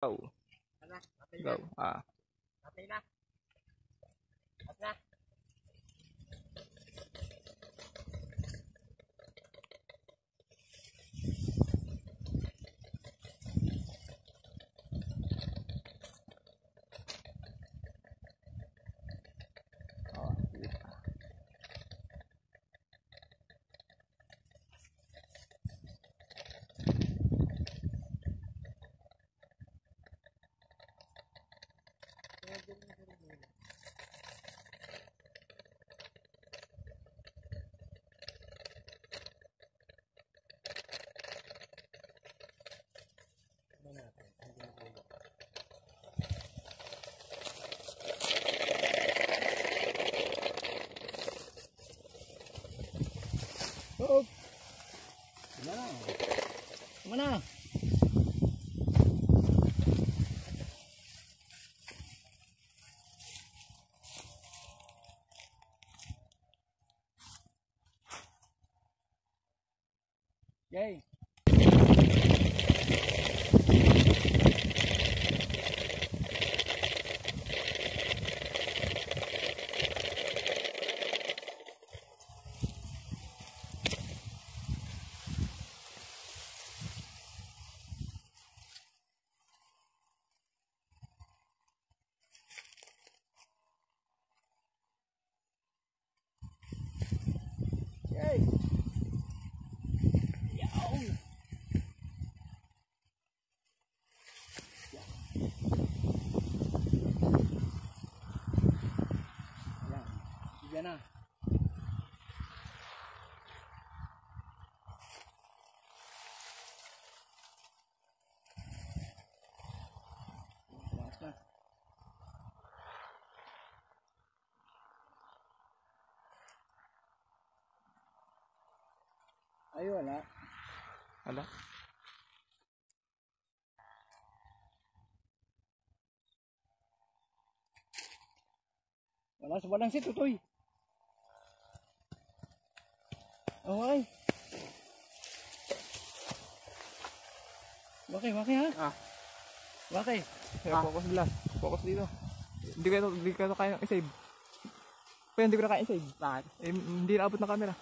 Go. Go. Ah. Patay na. Patay na. Oh, sige. Oh. Mana? Mana? Yay. Yay. Yan na. Lakas na. Ay, wala. Ala. Walang si Tutoy. Okay. Wakay ha? Ah. Wakay. Kaya focus blast. Focus dito. Hindi ko kaya i-save. Kaya hindi ko na kaya i-save. Bakit? Eh, hindi na abot ng camera.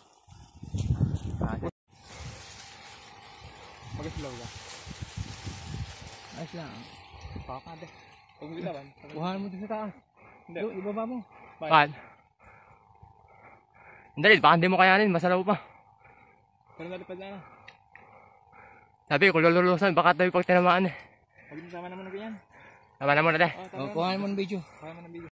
Mag-slow ka. Ayos lang. Pakakade. Huwag mo ilaban. Buhahan mo dun sa taas. Hindi. Yo, ibaba mo. Bakit? Hindi, baka hindi mo kayanin. Masalaw pa. Pero nalipad na. Sabi ko, lululusan. Baka tayo pag tinamaan eh. Huwag mo sama naman ng ganyan. Tama na muna tayo. Kuhahan mo ng video. Kaya mo ng video.